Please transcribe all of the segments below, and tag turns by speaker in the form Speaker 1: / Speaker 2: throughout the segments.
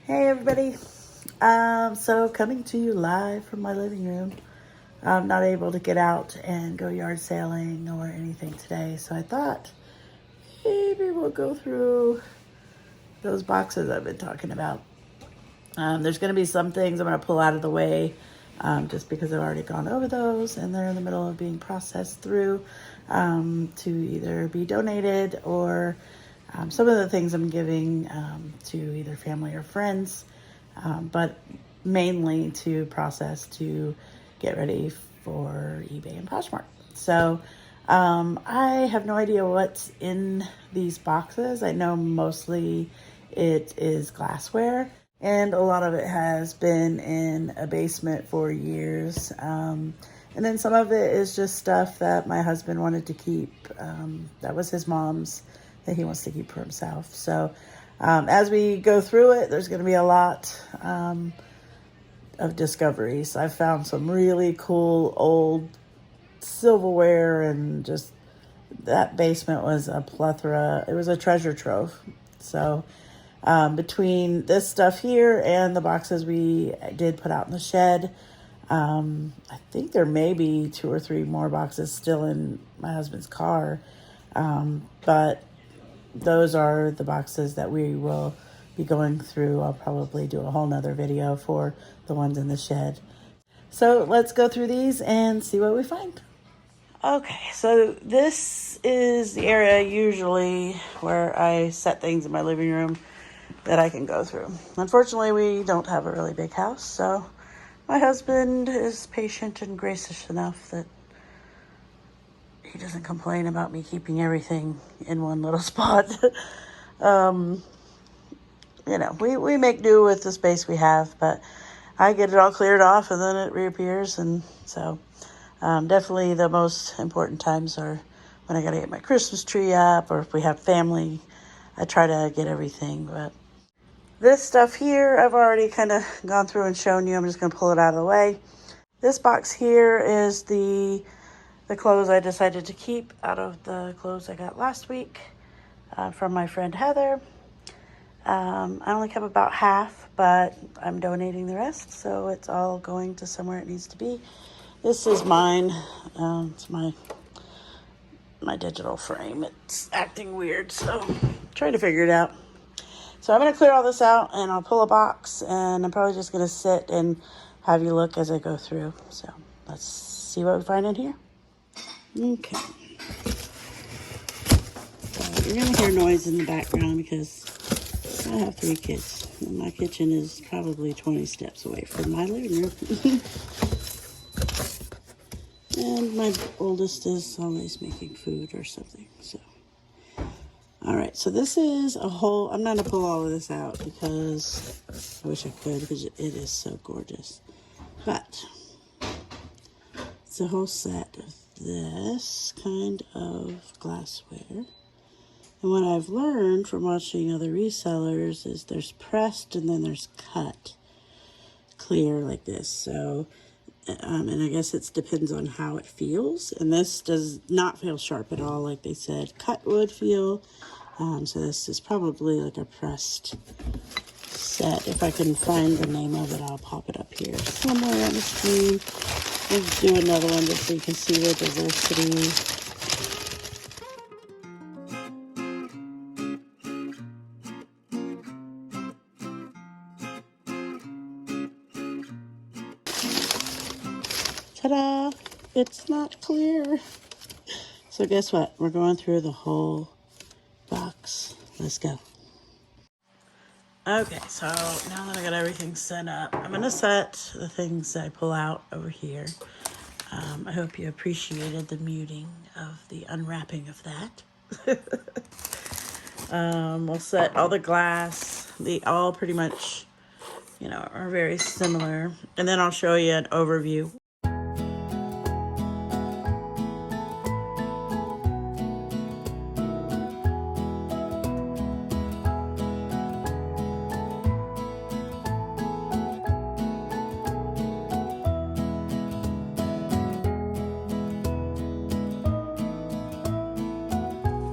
Speaker 1: Hey everybody. So coming to you live from my living room. I'm not able to get out and go yard sailing or anything today, so I thought maybe we'll go through those boxes I've been talking about. There's going to be some things I'm going to pull out of the way just because I've already gone over those and they're in the middle of being processed through to either be donated or some of the things I'm giving to either family or friends, but mainly to process to get ready for eBay and Poshmark. So I have no idea what's in these boxes. I know mostly it is glassware, and a lot of it has been in a basement for years. And then some of it is just stuff that my husband wanted to keep. That was his mom's that he wants to keep for himself. So as we go through it, there's going to be a lot of discoveries. I've found some really cool old silverware, and just that basement was a plethora. It was a treasure trove. So between this stuff here and the boxes we did put out in the shed, I think there may be 2 or 3 more boxes still in my husband's car. But those are the boxes that we will be going through. I'll probably do a whole nother video for the ones in the shed. So let's go through these and see what we find. Okay, so this is the area usually where I set things in my living room that I can go through. Unfortunately, we don't have a really big house, so my husband is patient and gracious enough that he doesn't complain about me keeping everything in one little spot. We make do with the space we have, but I get it all cleared off and then it reappears. And so definitely the most important times are when I got to get my Christmas tree up, or if we have family, I try to get everything. But this stuff here, I've already kind of gone through and shown you. I'm just going to pull it out of the way. This box here is the clothes I decided to keep out of the clothes I got last week from my friend Heather. I only kept about half, but I'm donating the rest, so it's all going to somewhere it needs to be. This is mine. It's my digital frame. It's acting weird, so I'm trying to figure it out. So I'm going to clear all this out, and I'll pull a box, and I'm probably just going to sit and have you look as I go through. So let's see what we find in here. Okay. You're going to hear noise in the background because I have 3 kids. And my kitchen is probably 20 steps away from my living room. And my oldest is always making food or something. So, all right. So this is a whole, I'm not going to pull all of this out because I wish I could, because it is so gorgeous. But it's a whole set of this kind of glassware. And what I've learned from watching other resellers is there's pressed and then there's cut clear like this. So, and I guess it depends on how it feels. And this does not feel sharp at all, like they said cut would feel. So this is probably like a pressed set. If I can find the name of it, I'll pop it up here somewhere on the screen. Let's do another one just so you can see the diversity. Ta-da! It's not clear. So guess what? We're going through the whole box. Let's go. Okay, so now that I got everything set up, I'm going to set the things I pull out over here. I hope you appreciated the muting of the unwrapping of that. We'll set all the glass. They all pretty much, are very similar. And then I'll show you an overview.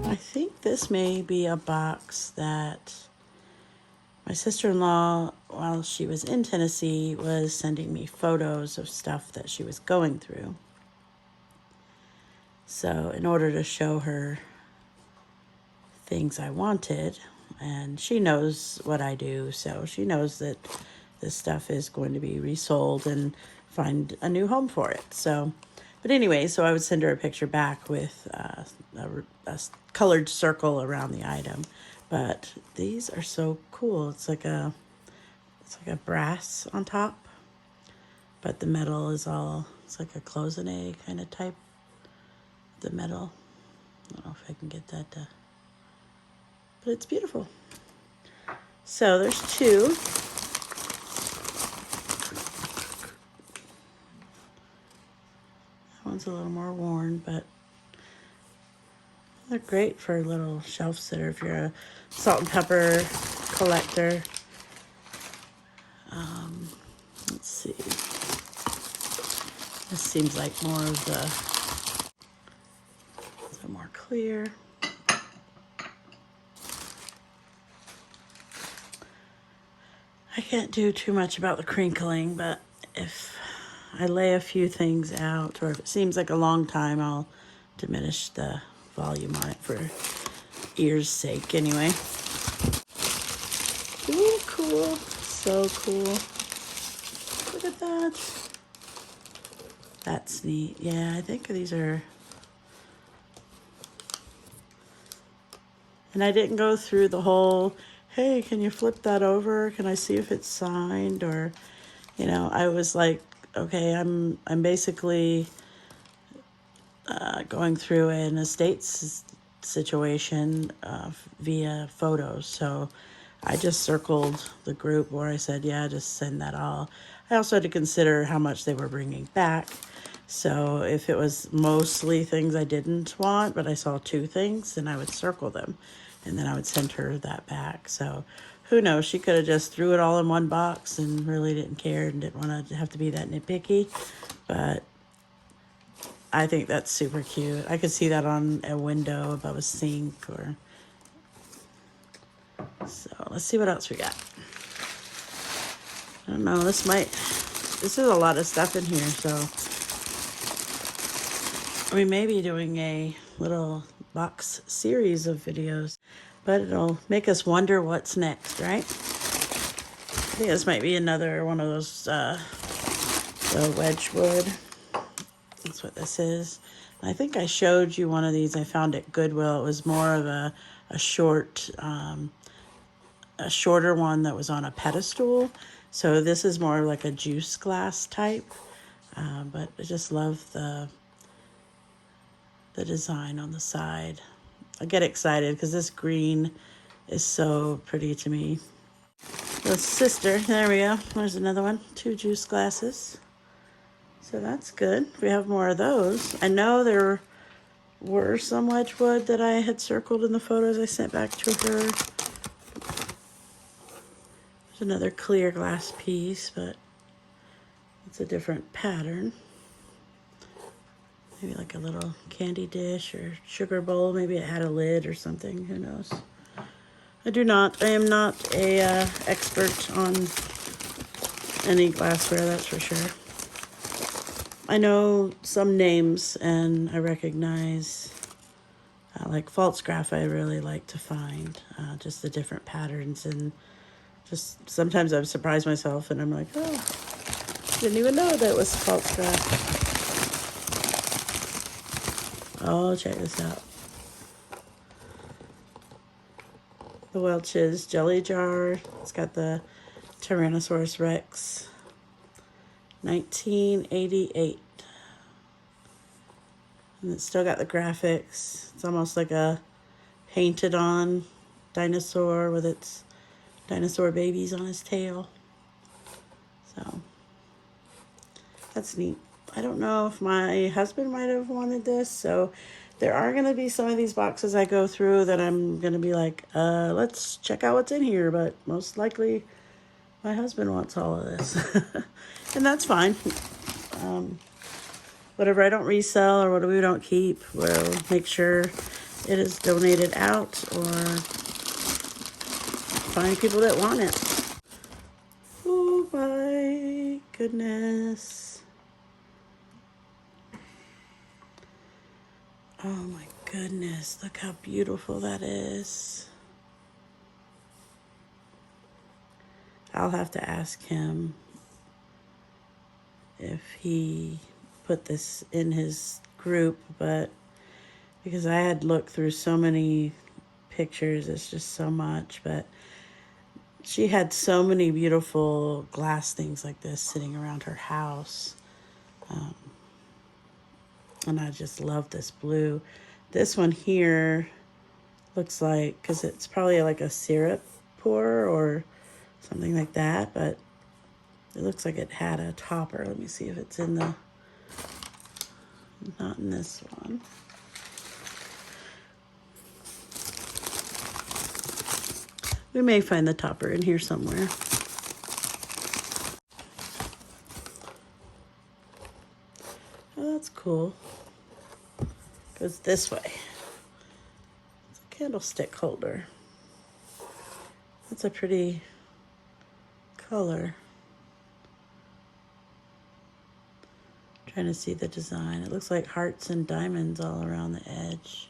Speaker 1: I think this may be a box that My sister-in-law, while she was in Tennessee, was sending me photos of stuff that she was going through. So in order to show her things I wanted, and she knows what I do, so she knows that this stuff is going to be resold and find a new home for it. So, but anyway, so I would send her a picture back with a colored circle around the item. But these are so cool. It's like a brass on top, but the metal is all, it's like a cloisonne kind of type. The metal, I don't know if I can get that to, but it's beautiful. So there's two. That one's a little more worn, but they're great for a little shelf sitter if you're a salt and pepper collector. Let's see. This seems like more of the, so more clear. I can't do too much about the crinkling, but if I lay a few things out, or if it seems like a long time, I'll diminish the volume on it for ears' sake anyway. Ooh, cool. So cool. Look at that. That's neat. Yeah, I think these are... And I didn't go through the whole, hey, can you flip that over? Can I see if it's signed? Or, you know, I was like, okay, I'm basically going through an estate situation via photos. So I just circled the group where I said, yeah, just send that all. I also had to consider how much they were bringing back. So if it was mostly things I didn't want, but I saw two things, then I would circle them. And then I would send her that back. So who knows? She could have just threw it all in one box and really didn't care and didn't want to have to be that nitpicky. But I think that's super cute. I could see that on a window above a sink or... So let's see what else we got. I don't know, this is a lot of stuff in here, so we may be doing a little box series of videos, but it'll make us wonder what's next, right? I think this might be another one of those, the Wedgwood. That's what this is. I think I showed you one of these I found at Goodwill. It was more of a shorter one that was on a pedestal. So this is more like a juice glass type. But I just love the design on the side. I get excited because this green is so pretty to me. The sister, there we go. There's another one. 2 juice glasses. So that's good. We have more of those. I know there were some Wedgwood that I had circled in the photos I sent back to her. There's another clear glass piece, but it's a different pattern. Maybe like a little candy dish or sugar bowl. Maybe it had a lid or something. Who knows? I am not a expert on any glassware, that's for sure. I know some names and I recognize, like Pfaltzgraff I really like to find, just the different patterns, and just sometimes I've surprised myself and I'm like, oh, didn't even know that was Pfaltzgraff. Oh, check this out. The Welch's Jelly Jar. It's got the Tyrannosaurus Rex. 1988. And it's still got the graphics. It's almost like a painted on dinosaur with its dinosaur babies on his tail. So that's neat. I don't know if my husband might have wanted this, so there are going to be some of these boxes I go through that I'm going to be like, let's check out what's in here, but most likely my husband wants all of this. And that's fine. Whatever I don't resell or what we don't keep, we'll make sure it is donated out or find people that want it. Oh my goodness. Oh my goodness, look how beautiful that is. I'll have to ask him if he put this in his group, but because I had looked through so many pictures, it's just so much, but she had so many beautiful glass things like this sitting around her house. And I just love this blue. This one here looks like, because it's probably like a syrup pour or something like that, but it looks like it had a topper. Let me see if it's in the, not in this one. We may find the topper in here somewhere. Oh, that's cool. Goes this way. It's a candlestick holder. That's a pretty color. Trying to see the design. It looks like hearts and diamonds all around the edge.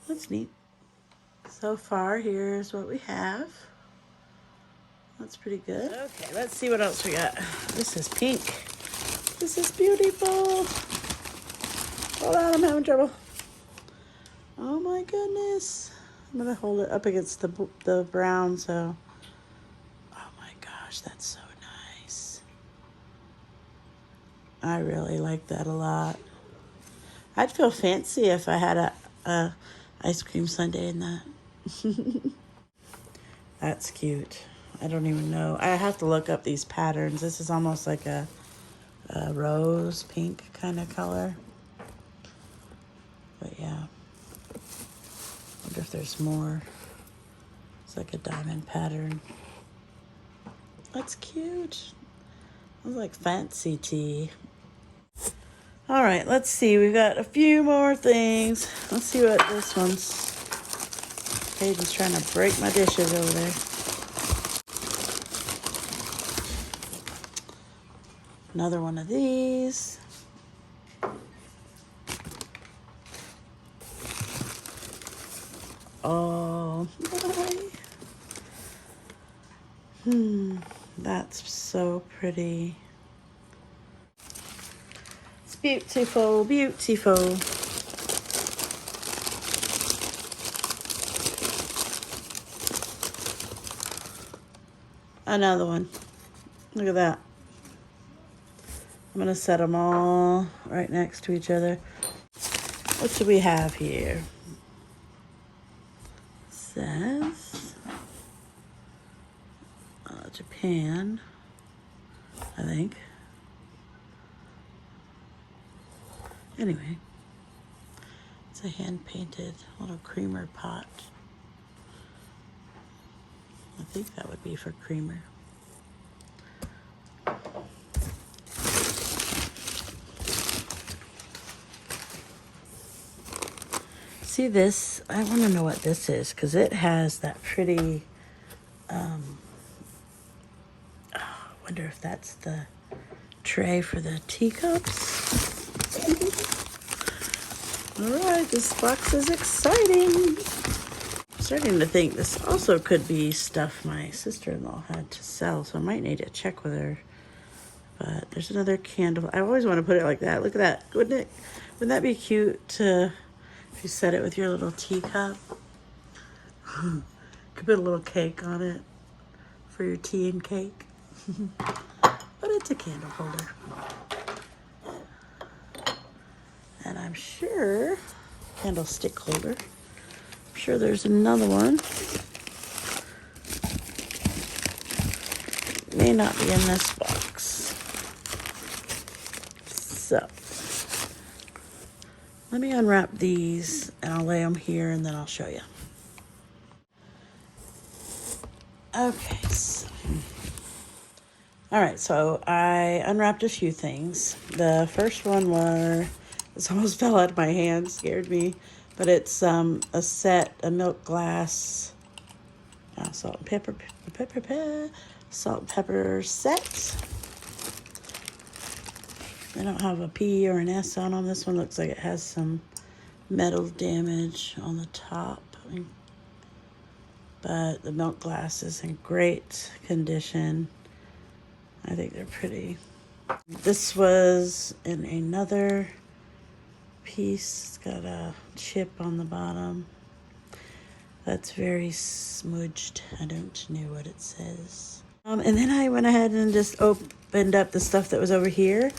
Speaker 1: That's neat. So far, here's what we have. That's pretty good. Okay, let's see what else we got. This is pink. This is beautiful. Hold on, I'm having trouble. Oh my goodness. I'm gonna hold it up against the brown, so. Oh my gosh, that's so nice. I really like that a lot. I'd feel fancy if I had a ice cream sundae in that. That's cute. I don't even know. I have to look up these patterns. This is almost like a rose pink kind of color. But yeah. Wonder if there's more. It's like a diamond pattern. That's cute. It's like fancy tea. All right, let's see. We've got a few more things. Let's see what this one's. Hayden's trying to break my dishes over there. Another one of these. Oh, that's so pretty. It's beautiful, beautiful. Another one. Look at that. I'm going to set them all right next to each other. What do we have here? It says Japan, I think. Anyway, it's a hand-painted little creamer pot. I think that would be for creamer. See this? I want to know what this is because it has that pretty, I wonder if that's the tray for the teacups. All right, this box is exciting. I'm starting to think this also could be stuff my sister-in-law had to sell, so I might need to check with her. But there's another candle. I always want to put it like that. Look at that. Wouldn't that be cute to, if you set it with your little teacup? Could put a little cake on it for your tea and cake. But it's a candle holder. And I'm sure, candlestick holder. I'm sure there's another one. May not be in this box. So, let me unwrap these and I'll lay them here and then I'll show you. Okay, so. All right, so I unwrapped a few things. The first one this almost fell out of my hand, scared me. But it's a set, a milk glass, salt and pepper set. They don't have a P or an S on them. This one looks like it has some metal damage on the top. But the milk glass is in great condition. I think they're pretty. This was in another piece. It's got a chip on the bottom. That's very smudged. I don't know what it says. And then I went ahead and just opened up the stuff that was over here.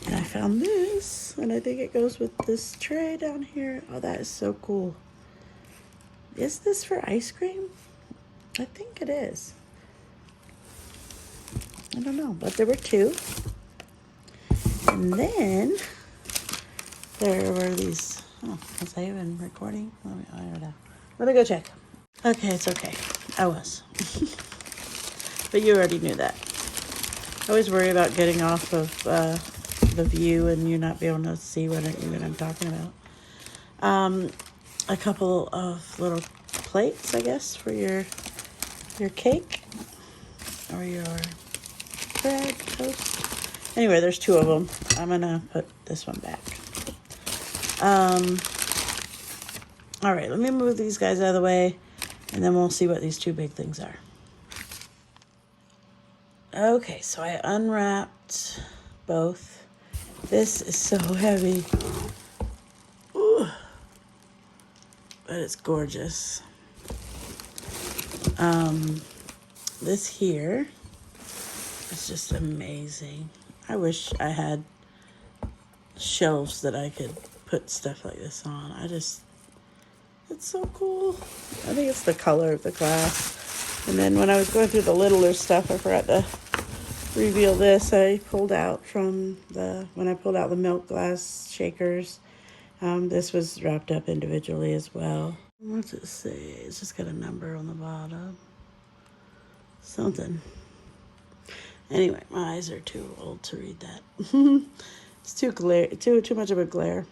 Speaker 1: And I found this. And I think it goes with this tray down here. Oh, that is so cool. Is this for ice cream? I think it is. I don't know, but there were two. And then there were these. Oh, was I even recording? I don't know. Let me go check. Okay, it's okay. I was. But you already knew that. I always worry about getting off of the view and you not be able to see what I'm talking about. A couple of little plates, I guess, for your cake or your bread, toast. Anyway, there's two of them. I'm gonna put this one back. All right, let me move these guys out of the way, and then we'll see what these two big things are. Okay, so I unwrapped both. This is so heavy. Ooh. But it's gorgeous. This here is just amazing. I wish I had shelves that I could put stuff like this on. It's so cool. I think it's the color of the glass. And then when I was going through the littler stuff, I forgot to reveal this. I pulled out when I pulled out the milk glass shakers. This was wrapped up individually as well. What's it say? It's just got a number on the bottom. Something. Anyway, my eyes are too old to read that. It's too much of a glare.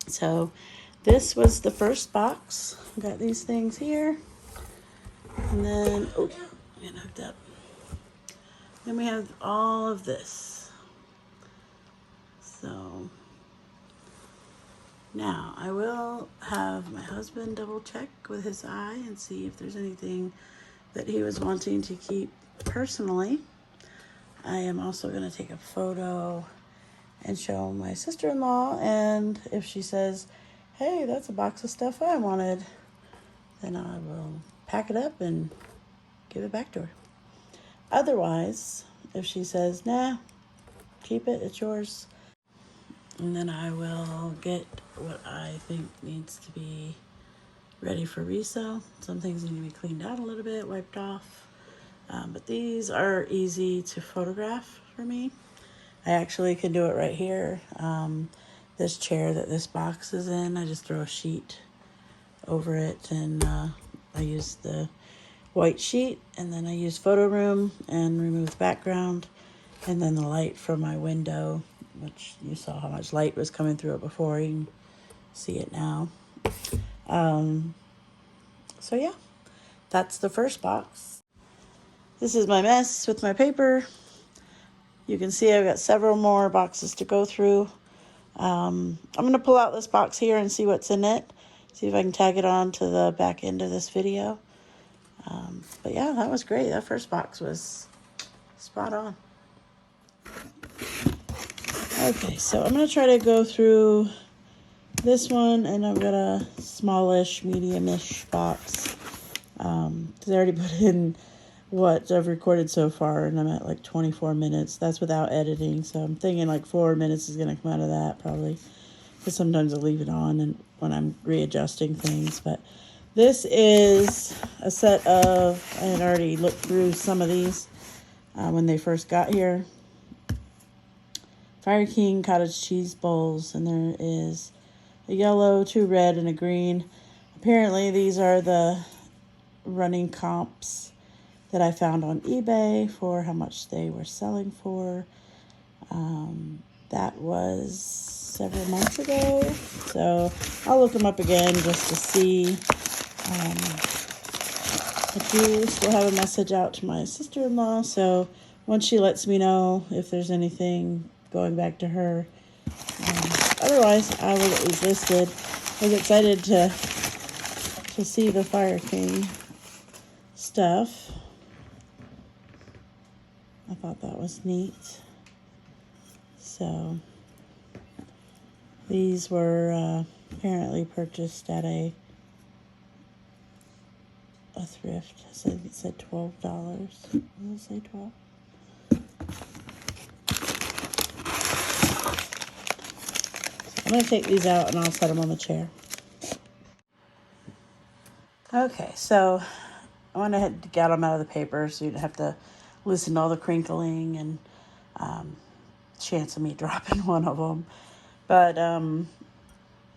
Speaker 1: So this was the first box. Got these things here. And then, I'm getting hooked up. Then we have all of this. So now I will have my husband double check with his eye and see if there's anything that he was wanting to keep personally. I am also going to take a photo and show my sister-in-law, and if she says, hey, that's a box of stuff I wanted, then I will pack it up and give it back to her. Otherwise, if she says, nah, keep it, it's yours, and then I will get what I think needs to be ready for resale. Some things need to be cleaned out a little bit, wiped off. But these are easy to photograph for me. I actually can do it right here. This chair that this box is in, I just throw a sheet over it, and I use the white sheet, and then I use photo room and remove the background, and then the light from my window, which you saw how much light was coming through it before. You can see it now. So yeah, that's the first box. This is my mess with my paper. You can see I've got several more boxes to go through. I'm going to pull out this box here and see what's in it. See if I can tag it on to the back end of this video. But yeah, that was great. That first box was spot on. Okay, so I'm going to try to go through this one, and I've got a smallish, medium-ish box. Because I already put in what I've recorded so far, and I'm at like 24 minutes. That's without editing, so I'm thinking like 4 minutes is going to come out of that probably. Because sometimes I leave it on and when I'm readjusting things. But this is a set of, I had already looked through some of these when they first got here. Fire King cottage cheese bowls, and there is a yellow, 2 red, and a green. Apparently these are the running comps that I found on eBay for how much they were selling for. That was several months ago. So I'll look them up again just to see. I do still have a message out to my sister-in-law, so once she lets me know if there's anything going back to her. Otherwise, I will get these listed. I was excited to see the Fire King stuff. I thought that was neat. So these were apparently purchased at a thrift. It said $12. Did it say 12? I'm going to take these out and I'll set them on the chair. Okay, so I went ahead to get them out of the paper so you don't have to listen to all the crinkling and chance of me dropping one of them. But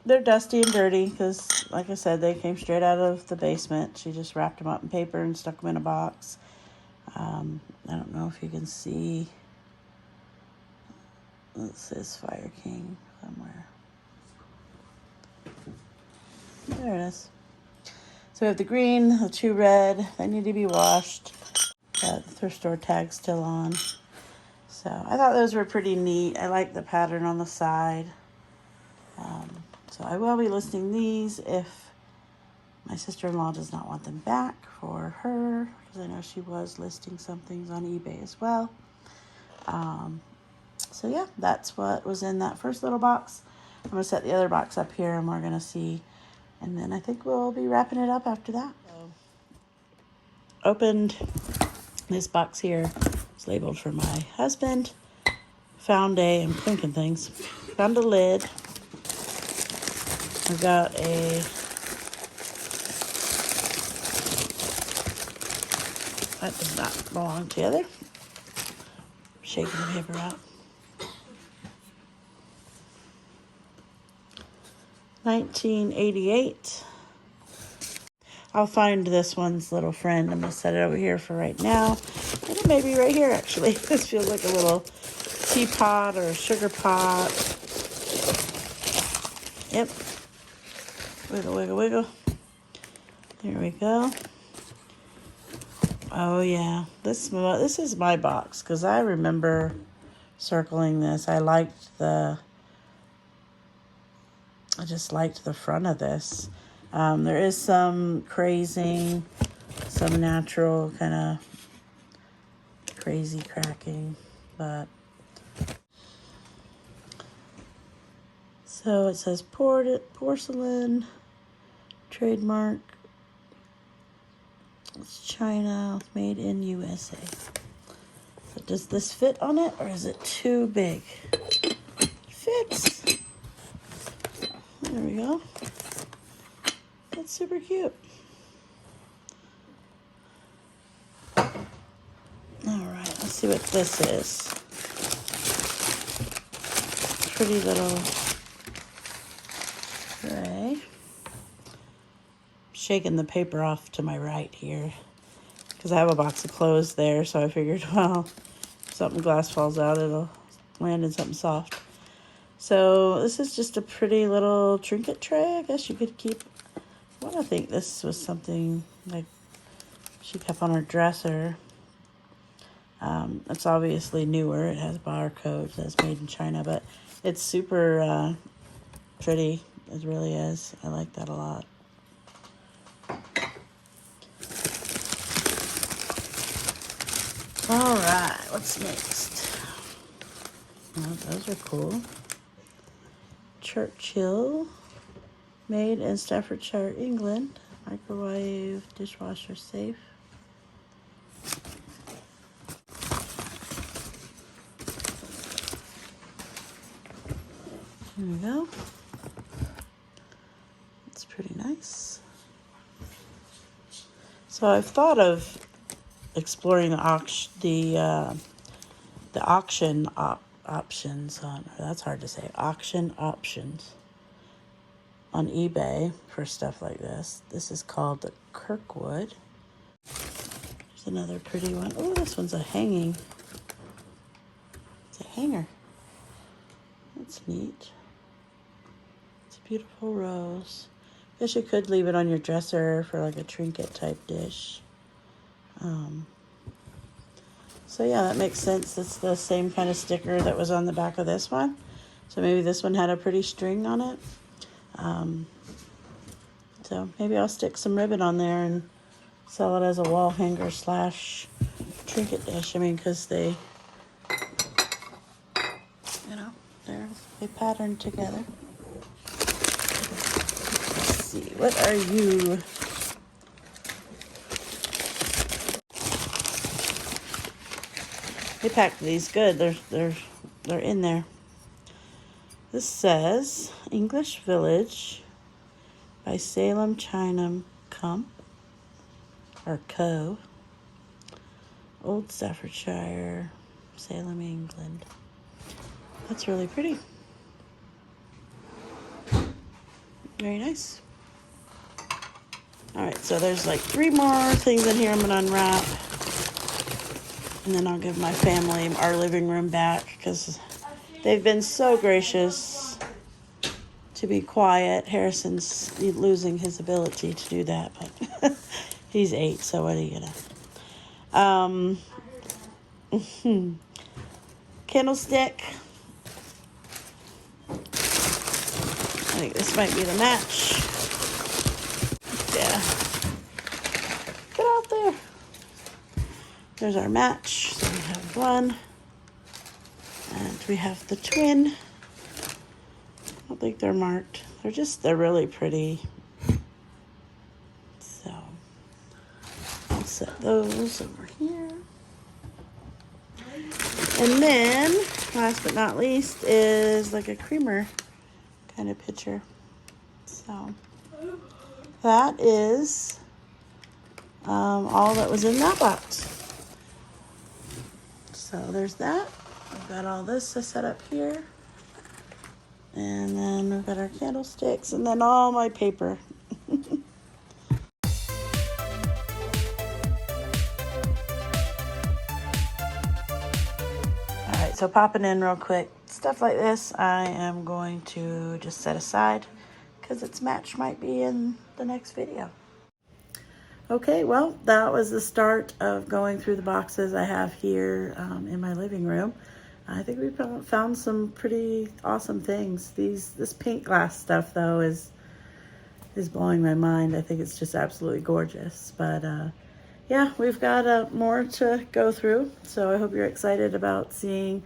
Speaker 1: they're dusty and dirty because, like I said, they came straight out of the basement. She just wrapped them up in paper and stuck them in a box. I don't know if you can see. It says Fire King somewhere. There it is. So we have the green, the two red. They need to be washed. Got the thrift store tag still on. So I thought those were pretty neat. I like the pattern on the side. So I will be listing these if my sister-in-law does not want them back for her, because I know she was listing some things on eBay as well. So yeah, that's what was in that first little box. I'm going to set the other box up here and we're going to see. And then I think we'll be wrapping it up after that. So, opened this box here. It's labeled for my husband. Found I'm clinking things. Found a lid. I've got that does not belong together. Shaking the paper out. 1988. I'll find this one's little friend. I'm going to set it over here for right now. And it may be right here, actually. This feels like a little teapot or a sugar pot. Yep. Wiggle, wiggle, wiggle. There we go. Oh, yeah. This is my box because I remember circling this. I just liked the front of this. There is some crazing, some natural kind of crazy cracking, but so it says porcelain, trademark, it's China, made in USA. So does this fit on it or is it too big? It fits. There we go. That's super cute. All right, let's see what this is. Pretty little tray. Shaking the paper off to my right here because I have a box of clothes there, so I figured, well, if something glass falls out, it'll land in something soft. So this is just a pretty little trinket tray. I guess you could keep. I think this was something like she kept on her dresser. It's obviously newer. It has barcodes. It's made in China, but it's super pretty. It really is. I like that a lot. All right, what's next? Oh, those are cool. Churchill, made in Staffordshire, England. Microwave, dishwasher safe. There we go. It's pretty nice. So I've thought of exploring the auction options on, that's hard to say, auction options on eBay for stuff like this. This is called the Kirkwood. There's another pretty one. Oh, this one's a hanging. It's a hanger. That's neat. It's a beautiful rose. Guess you could leave it on your dresser for like a trinket type dish. So yeah, that makes sense. It's the same kind of sticker that was on the back of this one. So maybe this one had a pretty string on it. So maybe I'll stick some ribbon on there and sell it as a wall hanger slash trinket dish. I mean, because they, you know, they pattern together. Let's see, what are you? They packed these good. They're in there. This says English Village by Salem China Co. Old Staffordshire, Salem, England. That's really pretty. Very nice. All right, so there's like 3 more things in here I'm gonna unwrap. And then I'll give my family our living room back because they've been so gracious to be quiet. Harrison's losing his ability to do that, but he's 8, so what are you gonna? Candlestick. I think this might be the match. Yeah. Get out there. There's our match. So we have 1. And we have the twin. I don't think they're marked. They're really pretty. So I'll set those over here. And then, last but not least, is like a creamer kind of picture. So that is all that was in that box. So there's that. I've got all this to set up here. And then we've got our candlesticks and then all my paper. Alright, so popping in real quick. Stuff like this I am going to just set aside because its match might be in the next video. Okay, well, that was the start of going through the boxes I have here in my living room. I think we found some pretty awesome things. This pink glass stuff, though, is blowing my mind. I think it's just absolutely gorgeous. But, yeah, we've got more to go through. So I hope you're excited about seeing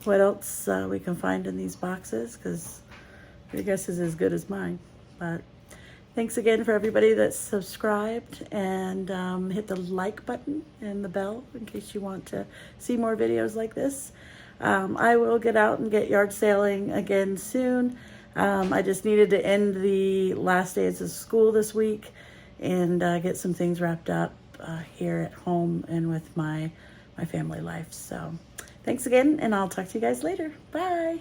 Speaker 1: what else we can find in these boxes, because your guess is as good as mine. But thanks again for everybody that's subscribed, and hit the like button and the bell in case you want to see more videos like this. I will get out and get yard sailing again soon. I just needed to end the last days of school this week and get some things wrapped up here at home and with my family life. So thanks again, and I'll talk to you guys later. Bye.